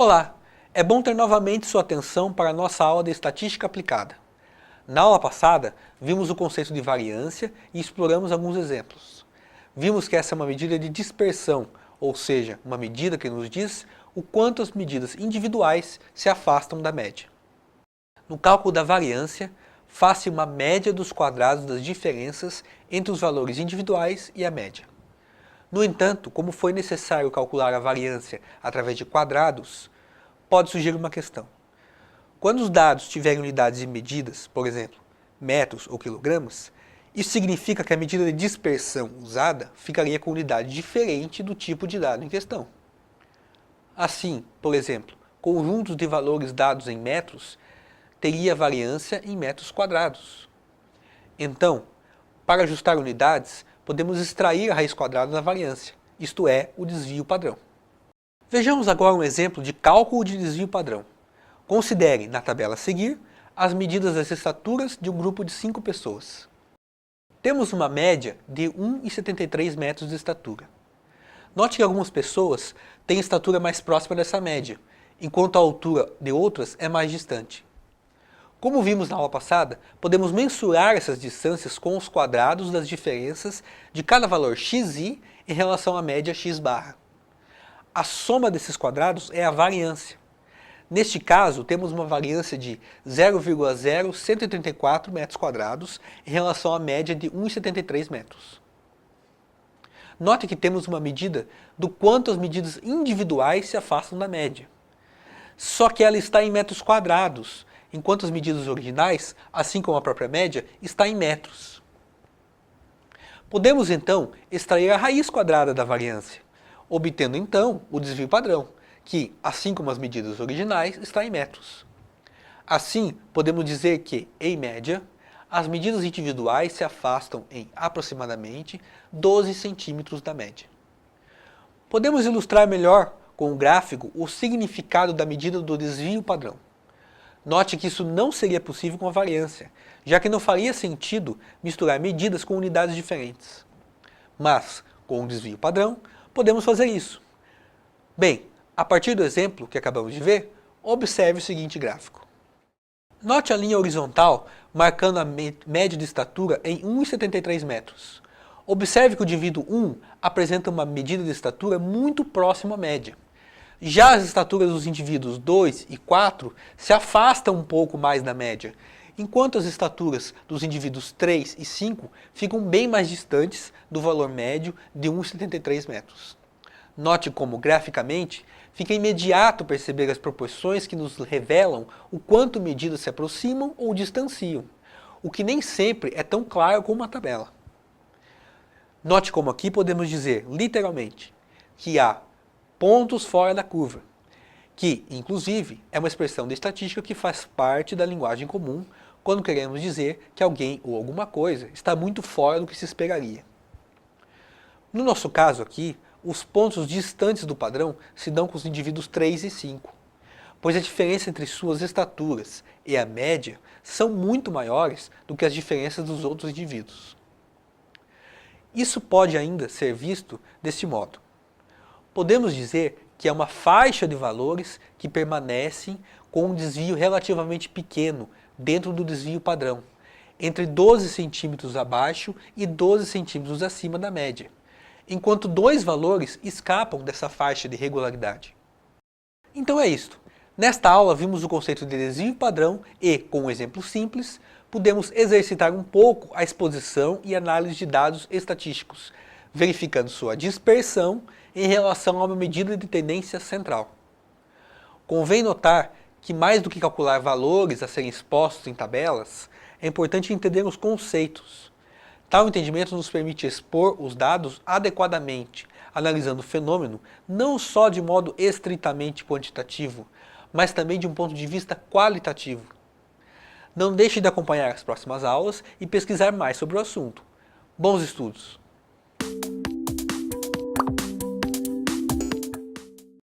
Olá, é bom ter novamente sua atenção para a nossa aula de Estatística Aplicada. Na aula passada, vimos o conceito de variância e exploramos alguns exemplos. Vimos que essa é uma medida de dispersão, ou seja, uma medida que nos diz o quanto as medidas individuais se afastam da média. No cálculo da variância, faz-se uma média dos quadrados das diferenças entre os valores individuais e a média. No entanto, como foi necessário calcular a variância através de quadrados, pode surgir uma questão. Quando os dados tiverem unidades de medidas, por exemplo, metros ou quilogramas, isso significa que a medida de dispersão usada ficaria com unidade diferente do tipo de dado em questão. Assim, por exemplo, conjuntos de valores dados em metros teria variância em metros quadrados. Então, para ajustar unidades, podemos extrair a raiz quadrada da variância, isto é, o desvio padrão. Vejamos agora um exemplo de cálculo de desvio padrão. Considere, na tabela a seguir, as medidas das estaturas de um grupo de 5 pessoas. Temos uma média de 1,73 metros de estatura. Note que algumas pessoas têm estatura mais próxima dessa média, enquanto a altura de outras é mais distante. Como vimos na aula passada, podemos mensurar essas distâncias com os quadrados das diferenças de cada valor xi em relação à média x barra. A soma desses quadrados é a variância. Neste caso, temos uma variância de 0,0134 metros quadrados em relação à média de 1,73 metros. Note que temos uma medida do quanto as medidas individuais se afastam da média. Só que ela está em metros quadrados, enquanto as medidas originais, assim como a própria média, está em metros. Podemos então extrair a raiz quadrada da variância, obtendo então o desvio padrão, que, assim como as medidas originais, está em metros. Assim, podemos dizer que, em média, as medidas individuais se afastam em aproximadamente 12 centímetros da média. Podemos ilustrar melhor com o gráfico o significado da medida do desvio padrão. Note que isso não seria possível com a variância, já que não faria sentido misturar medidas com unidades diferentes. Mas, com o desvio padrão, podemos fazer isso. Bem, a partir do exemplo que acabamos de ver, observe o seguinte gráfico. Note a linha horizontal marcando a média de estatura em 1,73 metros. Observe que o indivíduo 1 apresenta uma medida de estatura muito próxima à média. Já as estaturas dos indivíduos 2 e 4 se afastam um pouco mais da média, enquanto as estaturas dos indivíduos 3 e 5 ficam bem mais distantes do valor médio de 1,73 metros. Note como, graficamente, fica imediato perceber as proporções que nos revelam o quanto medidas se aproximam ou distanciam, o que nem sempre é tão claro como a tabela. Note como aqui podemos dizer, literalmente, que há pontos fora da curva, que, inclusive, é uma expressão de estatística que faz parte da linguagem comum quando queremos dizer que alguém ou alguma coisa está muito fora do que se esperaria. No nosso caso aqui, os pontos distantes do padrão se dão com os indivíduos 3 e 5, pois a diferença entre suas estaturas e a média são muito maiores do que as diferenças dos outros indivíduos. Isso pode ainda ser visto deste modo. Podemos dizer que é uma faixa de valores que permanecem com um desvio relativamente pequeno dentro do desvio padrão, entre 12 centímetros abaixo e 12 centímetros acima da média, enquanto dois valores escapam dessa faixa de regularidade. Então é isto. Nesta aula vimos o conceito de desvio padrão e, com um exemplo simples, pudemos exercitar um pouco a exposição e análise de dados estatísticos, verificando sua dispersão em relação a uma medida de tendência central. Convém notar que, mais do que calcular valores a serem expostos em tabelas, é importante entender os conceitos. Tal entendimento nos permite expor os dados adequadamente, analisando o fenômeno não só de modo estritamente quantitativo, mas também de um ponto de vista qualitativo. Não deixe de acompanhar as próximas aulas e pesquisar mais sobre o assunto. Bons estudos!